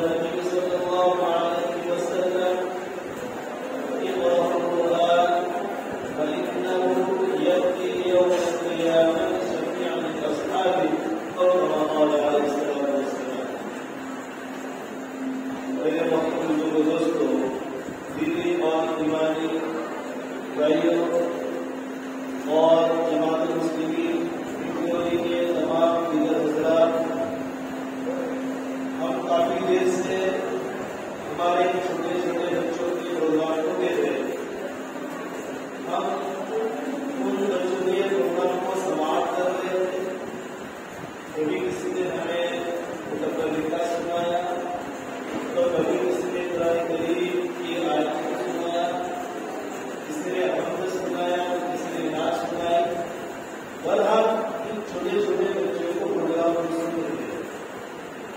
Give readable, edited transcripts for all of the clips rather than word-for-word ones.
النبي صلى الله عليه وسلم اقرأ القرآن فإنه يأتي يوم القيامة شفيعا لأصحابه أو كما قال عليه الصلاة والسلام. میرے محترم دوستوں، دینی اور ایمانی بھائیوں اور جماعت المسلمین کے تمام دیگر حضرات، ہم کافی دیر سے ہمارے چھوٹے چھوٹے بچوں کے پروگرام ہوتے تھے. ہم ان بچوں کے پروگرام کو سماعت کر رہے تھے. کبھی کسی نے ہمیں متفرقہ سنایا، تو کبھی کسی نے قرآن کریم کی آیات کو سنایا، کسی نے حمد سنایا، کسی نے نعت سنائی. بہرحال ان چھوٹے چھوٹے بچوں کو پروگرام سن رہے تھے.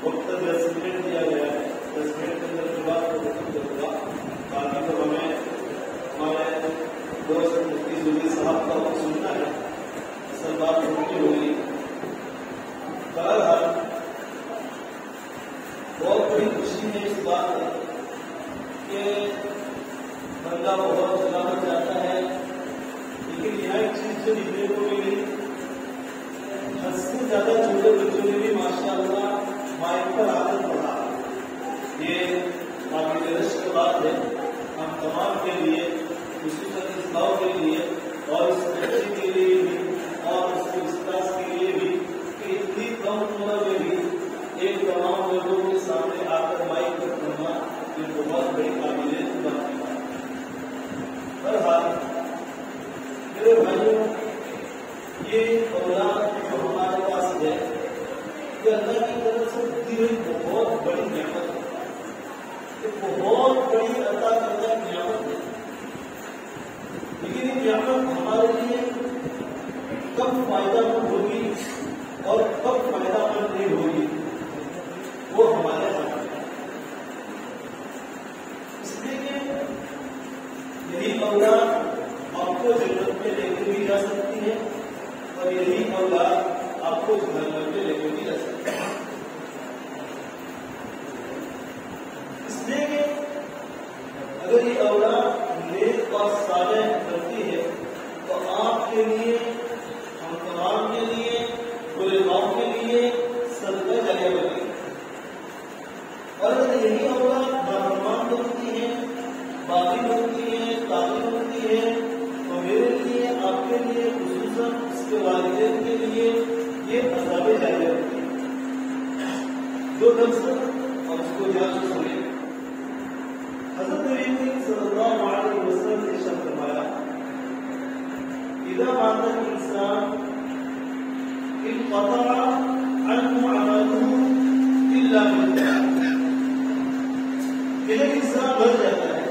وقت 10 منٹ دیا گیا ہے، 10 منٹ کے اندر جواب کو ختم کروں. باقی تو ہمیں ہمارے دوست مفتی زبیر صاحب کا وقت سننا ہے. اصل بات چھوٹی ہوگی. بہرحال بہت بڑی خوشی ہے اس بات ہے کہ بندہ بہت سلامت جاتا ہے، لیکن یہاں ایک چیز جو دیکھنے کو ملی، 10 سے زیادہ چھوٹے بچوں نے بھی ماشاء اللہ مائک پر آ کر پڑھا. یہ قابل رشک بات ہے ہم تمام کے لیے، خصوصاً اس گاؤں کے لیے اور اس بچے کے لیے بھی اور اس کے استاذ کے لیے بھی کہ اتنی کم عمر میں بھی ایک تمام لوگوں کے سامنے آ کر مائک پر پڑھنا یہ بہت بڑی قابل بات ہے. بہرحال میرے بھائیوں، یہ اولاد جو ہمارے پاس ہے یہ اللہ کی طرف سے دی ہوئی بہت بڑی نعمت ہے. یہ بہت بڑی عطا کردہ نعمت ہے. لیکن یہ نعمت ہمارے لیے کب فائدہ مند ہوگی اور کب فائدہ مند نہیں ہوگی وہ ہمارے ہاتھ میں ہے. اس لیے کہ یہی اولاد آپ کو جنت میں لے کے بھی جا سکتی ہے اور یہی اولاد آپ کو جہنم میں لے کے بھی جا سکتی ہے. اس لیے کہ اگر یہ اولاد نیک اور صالح کرتی ہے تو آپ کے لیے، ہم تمام کے لیے، پورے قوم کے لیے صدقہ جاریہ بنے گی. اور اگر یہی اولاد نافرمان بنتی ہے، باغی بنتی ہے، طاغی بنتی ہے تو میرے لیے، آپ کے لیے، خصوصاً اس کے والدین کے لیے یہ عذاب جاریہ بنتی ہے. جو لفظ اور اس کو جان سنے حضرت نبی صلی اللہ علیہ وسلم نے ارشاد فرمایا، اذا مات الانسان انقطع عنه عمله الا بالله. ایک انسان مر جاتا ہے،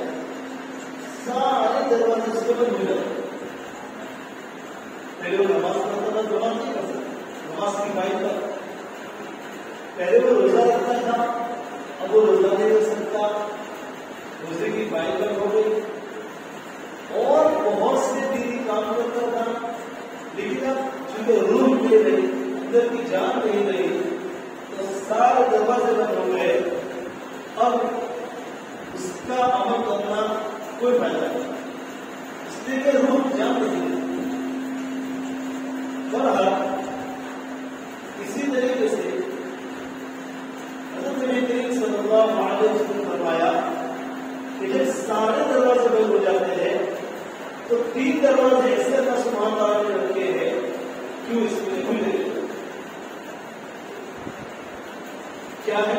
سارے دروازے اس کے بند ہو جاتے ہیں. پہلے وہ نماز پڑھتا تھا، نماز نہیں کر سکتا، نماز کی بھائی تھا. پہلے وہ روزہ رکھتا تھا، اب وہ روزہ نہیں رکھ سکتا، روزے کی بھائی پر ہو گئی. اور بہت سے دینی کام کرتا تھا، لیکن اب چونکہ روح نہیں رہی، اندر کی جان نہیں رہی، تو سارے دروازے بند ہو گئے. اب اس کا عمل کرنا کوئی فائدہ نہیں، اس لیے کہ روح جان نہیں ہے. بہرحال اسی طریقے سے حضرت نبی کریم صلی اللہ علیہ وسلم نے فرمایا کہ جب سارے دروازے بند ہو جاتے ہیں تو 3 دروازے ایسے اللہ سبحانہ تعالیٰ نے رکھے ہیں، کیوں اس میں کھلے؟ کیا ہے؟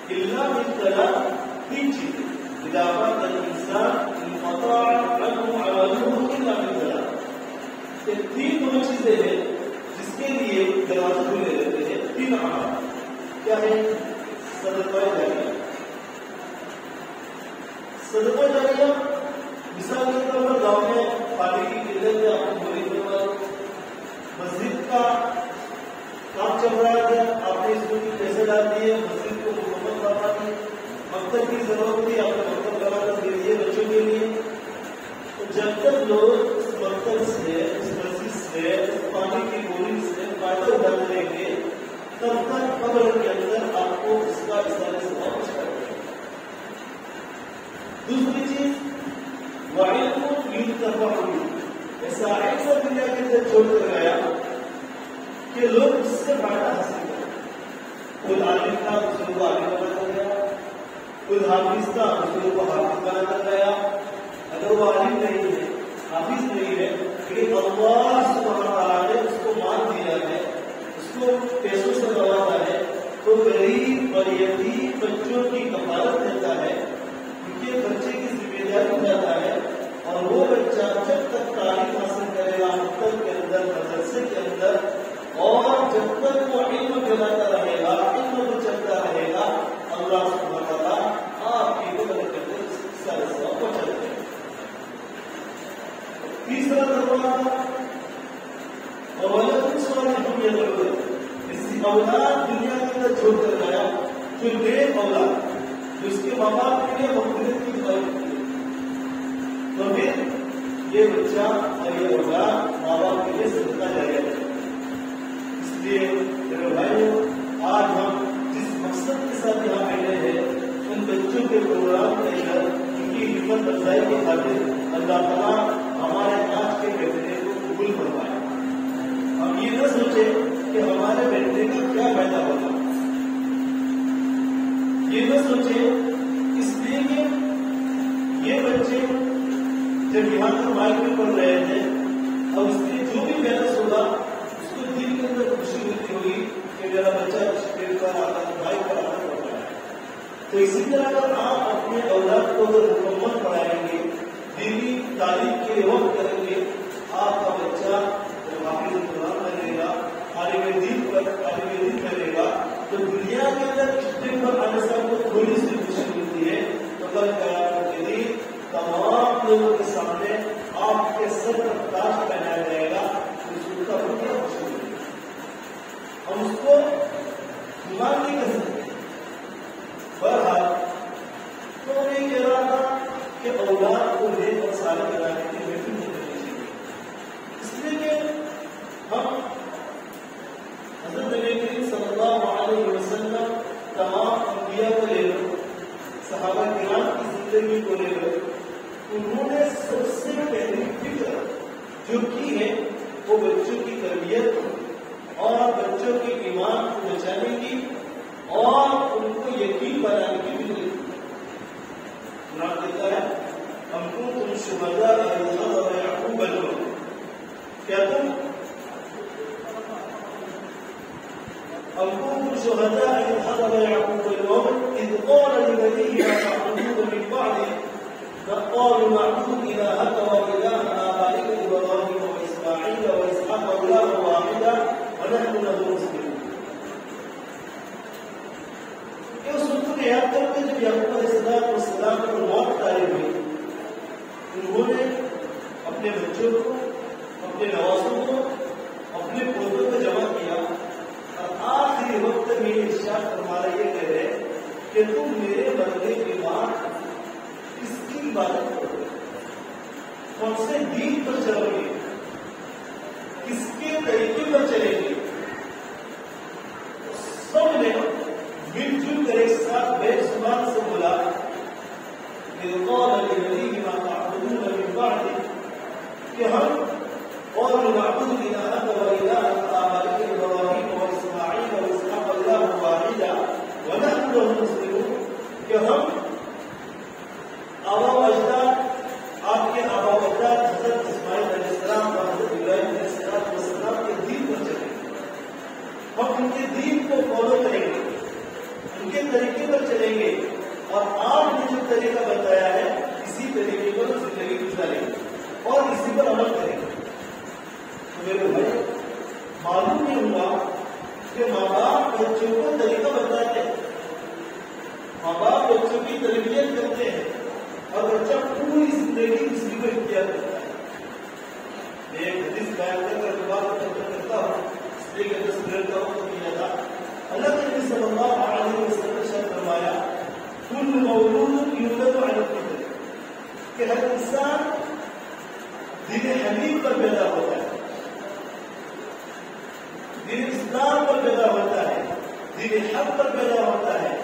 اللہ من طلاق 3 چیزیں. اذا مات الانسان انقطع عنه عمله الا من طلاق. یہ 3 وہ چیزیں ہیں جس کے لیے دروازے کھلے رہتے ہیں. 3 اعمال کیا ہے؟ صدقہ جاریہ. صدقہ جاریہ مثال کے طور پر گاؤں میں پانی کی قلت ہے، آپ کو بڑی ضرورت، مسجد کا کام چل رہا ہے، آپ نے اس کو پیسے ڈال دیے، مسجد کو مکمل کروا دی. مکتب کی ضرورت تھی، آپ نے مکتب کرا کر دے دیے بچوں کے لیے. تو جب تک لوگ اس مکتب سے، اس مسجد سے، اس پانی کی گولی سے فائدہ اٹھا لیں گے، تب تک قبر کے اندر آپ کو اس کا ثواب ملے گا. دوسری چیز وعلم ينتفع به، ایسا ایسا دنیا کے اندر چھوڑ کر گیا کہ لوگ اس سے فائدہ حاصل کریں. کوئی عالم تھا دوسرے کو عالم بنا کر گیا، کوئی حافظ تھا دوسرے کو حافظ بنا کر گیا. اگر وہ عالم نہیں ہے حافظ نہیں ہے لیکن اللہ سبحانہ وتعالی نے اس کو مان دیا ہے، اس کو پیسوں سے نوازا ہے، تو غریب اور یتیم بچوں کی کفالت دیتا ہے، ان کے بچے کی ذمہ داری اٹھاتا ہے. اور وہ بچہ جب تک تعلیم حاصل کرے گا مکتب کے اندر مدرسے کے اندر، اور جب تک وہ علم پھیلاتا رہے گا، علم کو چلتا رہے گا، اللہ سبحانہ وتعالی آپ کی مدد کرتے سارے سواب پہنچاتے ہیں. تیسرا دروازہ اولاد صالح يدعو، اس اولاد دنیا کے اندر چھوڑ کر گیا جو نیک اولاد جو اس کے ماں باپ کے لیے مغفرت کی دعا کرتی ہے، تو پھر یہ بچہ اور یہ اولاد ماں باپ کے لیے صدقہ جاریہ ہے. اس لیے میرے بھائیوں، آج ہم جس مقصد کے ساتھ یہاں بیٹھے ہیں ان بچوں کے پروگرام کے اندر ان کی ہمت افزائی کی خاطر اللہ تعالیٰ ہمارے آج کے بیٹھنے کو قبول فرمائے. ہم یہ نہ سوچیں کہ ہمارے بیٹھنے کا کیا فائدہ ہوگا، یہ نہ سوچیں، اس لیے کہ یہ بچے جب یہاں پر مائک میں پڑھ رہے ہیں اور اس لیے جو بھی محنت ہوگا اس کو دل کے اندر خوشی ہوتی ہوگی کہ میرا بچہ اسٹیج پر آ کر مائک پر آ کر پڑھ رہا ہے. تو اسی طرح اگر آپ اپنے اولاد کو اگر مکمل پڑھائیں گے، دینی تعلیم کے لیے وقت کریں گے، آپ کا بچہ جب حافظ قرآن بنے گا، عالم دین بنے گا، تو دنیا کے اندر اسٹیج پر آنے سے آپ کو تھوڑی سی خوشی ملتی ہے، تو کل قیامت کے دن تمام لوگوں کے سامنے آپ کے سر پر تاج پہنایا جائے گا. اس کا کیا خوشی ہوگی، ہم اس کو ایمان نہیں کر سکتے. بہرحال تو میں کہہ رہا تھا کہ اولاد کو نیک اور صالح بنانے کی محنت نہیں کرنی چاہیے، اس لیے کہ ہم حضرت نبی کریم صلی اللہ علیہ وسلم تمام انبیاء کو لے لو، صحابہ کرام کی زندگی کو لے لو، انہوں نے سب سے پہلی فکر جو کی ہے وہ بچوں کی تربیت اور بچوں کے ایمان کو بچانے کی اور ان کو یقین بنانے کی بھی ضرورت. قرآن کہتا ہے ہم کو تم شہداء اذ حضر یعقوب الموت، کیا تم ہم کو تم شہداء اذ حضر یعقوب الموت اذ قال لبنيه ما تعبدون من بعده قالوا نعبد إلهك وإله آبائك إبراهيم وإسماعيل وإسحاق إلها واحدا ونحن له مسلمون. یہ اس وقت کو یاد کرتے جب یعقوب علیہ السلام پر موت طاری ہوئی، انہوں نے اپنے بچوں کو، اپنے نوازوں کو، اپنے پودوں کو جمع کیا اور آخری وقت میں ارشاد فرمایا یہ کہہ رہے کہ تم میرے بندے کے بعد کس کی عبادت کرو گے، کون سے دین پر چلو گے، کس کے طریقے پر چلیں گے. سب نے مل جل کر ایک ساتھ بے زبان سے بولا کہ ہم اور نعبد الہک و الہ آبائک ابراہیم و اسماعیل و اسحاق الہ واحدا ونحن له مسلمون، کہ ہم آبا و اجداد، آپ کے آبا و اجداد حضرت اسماعیل علیہ السلام اور حضرت ابراہیم علیہ السلام کے دین پر چلیں گے، ہم ان کے دین کو فالو کریں گے، ان کے طریقے پر چلیں گے، اور آپ نے جو طریقہ بتایا ہے اسی طریقے پر زندگی گزاریں گے اور اسی پر عمل کریں گے. تو میرے بھائی، معلوم نہیں ہوا کہ ماں باپ بچوں کو طریقہ بتاتے ہیں، ماں باپ بچوں کی تربیت کرتے ہیں اور بچہ پوری زندگی اسی کو اختیار کرتا ہے. میں ایک حدیث بیان کر بات کرتا ہوں، اس لیے کہ 10 منٹ کا وقت دیا تھا. اللہ کے نبی صلی اللہ علیہ وسلم نے فرمایا کل مولود یولد علی الفطرۃ، کہ ہر انسان دین حنیف پر پیدا ہوتا ہے، دین اسلام پر پیدا ہوتا ہے، دین حق پر پیدا ہوتا ہے،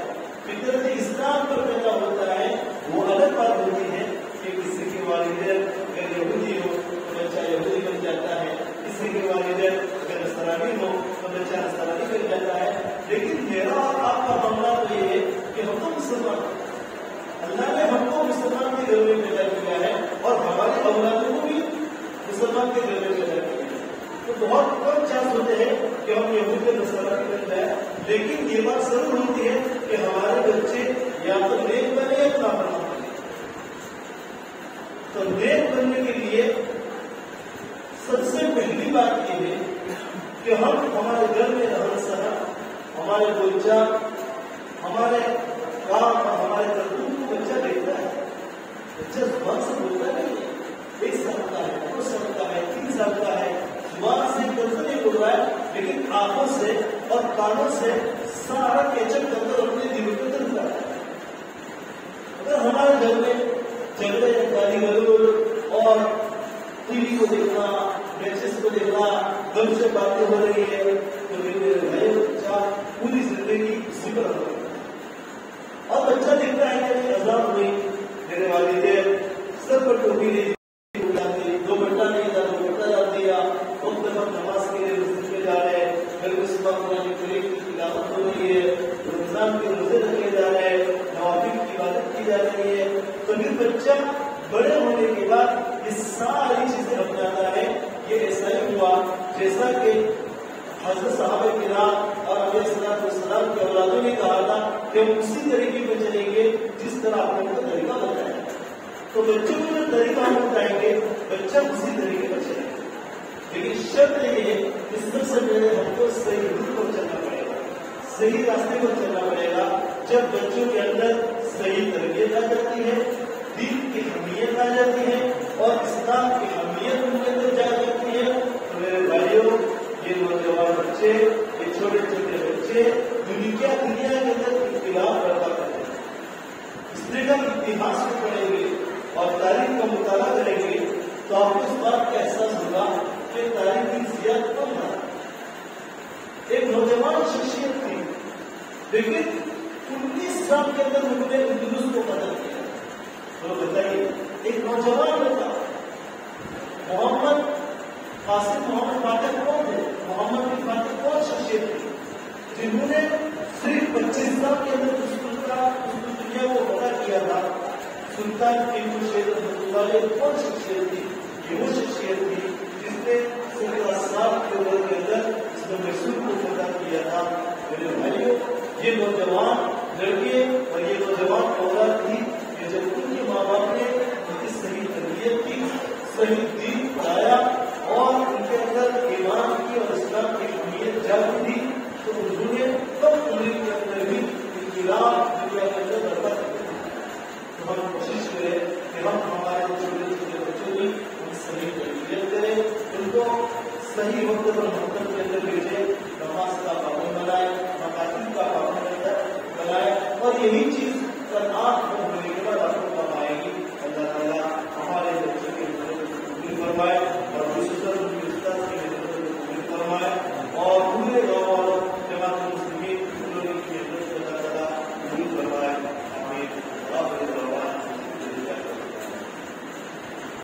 فطرت اسلام پر پیدا ہوتا ہے. وہ الگ بات ہوتی ہے کہ کسی کے والدین اگر یہودی ہو تو بچہ یہودی بن جاتا ہے، کسی کے والدین اگر نصرانی ہو تو بچہ نصرانی بن جاتا ہے. لیکن میرا اور آپ کا معاملہ تو یہ ہے کہ ہم تو مسلمان، اللہ نے ہم کو مسلمان کے گھر میں پیدا کیا ہے اور ہمارے اولادوں کو بھی مسلمان کے گھر میں پیدا کیا ہے. تو بہت کم چانس ہوتے ہیں کہ ہم یہودی کے نصرانی بن جائیں، لیکن یہ بات ضرور ہوتی ہے کہ ہمارے بچے یا تو نیک بنے یا نافرمان بنے. تو نیک بننے کے لیے سب سے پہلی بات یہ ہے کہ ہم ہمارے گھر میں رہن سہن، ہمارے بول چال، ہمارے کام اور ہمارے کرتوت کو بچہ دیکھتا ہے. بچہ زبان سے بولتا نہیں ہے، 1 سال کا ہے، 2 سال کا ہے، 3 سال کا ہے، زبان سے نہیں بول رہا ہے، لیکن آنکھوں سے اور کانوں سے سارا کیچپ کر کر اپنے دل کو کرتا ہے. اگر ہمارے گھر میں جھگڑے گالی گلوچ اور ٹی وی کو دیکھنا، میچز کو دیکھنا، گھر سے باتیں ہو رہی ہے تو میرے بھائی بچہ پوری زندگی اسی پر ہو رہی ہے. اور بچہ دیکھتا ہے کہ اذان ہوئی، میرے والدین سر پر ٹوپی نہیں جاتی، 2 گھنٹہ نہیں تھا 2 گھنٹہ ڈال دیا، وقت ہم نماز کے لیے مسجد میں جا رہے ہیں، پھر اس وقت قرآن کریم کی تلاوت ہو رہی ہے، رمضان کے روزے رکھے جا رہے ہیں، نوافل کی عبادت کی جا رہی ہے. تو پھر بچہ بڑے ہونے کے بعد یہ ساری چیزیں اپناتا ہے. یہ ایسا ہی ہوا جیسا کہ حضرت صحابہ کرام اور علیہ السلام کے اولادوں نے کہا تھا کہ ہم اسی طریقے پہ چلیں گے جس طرح آپ نے ان کو طریقہ بتایا. تو بچوں کو جو طریقہ ہم بتائیں گے بچہ اسی طریقے پر چلے گا. لیکن شرط یہ ہے کہ سب سے پہلے ہم کو صحیح روٹ پر چلنا پڑے گا، صحیح راستے پر چلنا پڑے گا. جب بچوں کے اندر صحیح تربیت آ جاتی ہے، دین کی اہمیت آ جاتی ہے اور اسلام کی اہمیت ان کے اندر جا جاتی ہے، تو میرے بھائیوں یہ نوجوان بچے، یہ چھوٹے چھوٹے بچے دنیا کے اندر اختلاف پیدا کرتے ہیں. اس لیے جب اتہاس کو پڑھیں گے اور تاریخ کا مطالعہ کریں گے تو آپ کو اس بات کا احساس ہوگا کہ تاریخ کی زیادہ کم ہے. ایک نوجوان شخصیت تھی لیکن 19 سال کے اندر ان نے اندلس کو قتل کیا. تو بتائیے ایک نوجوان ہوتا محمد قاسم محمد فاتح کون تھے؟ محمد بن فاتح کون شخصیت تھی جنہوں نے صرف 25 سال کے اندر اس دنیا کو پتا کیا تھا؟ سلطان ٹیپو شیر رحمۃ اللہ علیہ کون شخصیت تھی؟ یہ وہ شخصیت تھی جس نے 17 سال کے عمر کے اندر اس نے محسوس کو پیدا کیا تھا. میرے بھائیوں یہ نوجوان لڑکے اور یہ نوجوان اولاد تھی کہ جب ان کے ماں باپ نے ان کی صحیح تربیت کی، صحیح دین پڑھایا اور ان کے اندر ایمان کی اور اسلام کی اہمیت جاگی تھی تو انہوں نے کم عمر کے اندر بھی انقلاب دنیا کے اندر برپا کر دیا. تو ہم کوشش کریں کہ ہم ہمارے چھوٹے چھوٹے بچوں کی صحیح تربیت کریں، ان کو صحیح وقت پر مکتب کے اندر بھیجیں، نماز کا پابند بنائیں، مکاتب کا پابند بنائیں اور یہی چیز کل آنکھ ہونے کے بعد آپ کو کام آئے گی. اللہ تعالیٰ ہمارے بچوں کے فرمائے.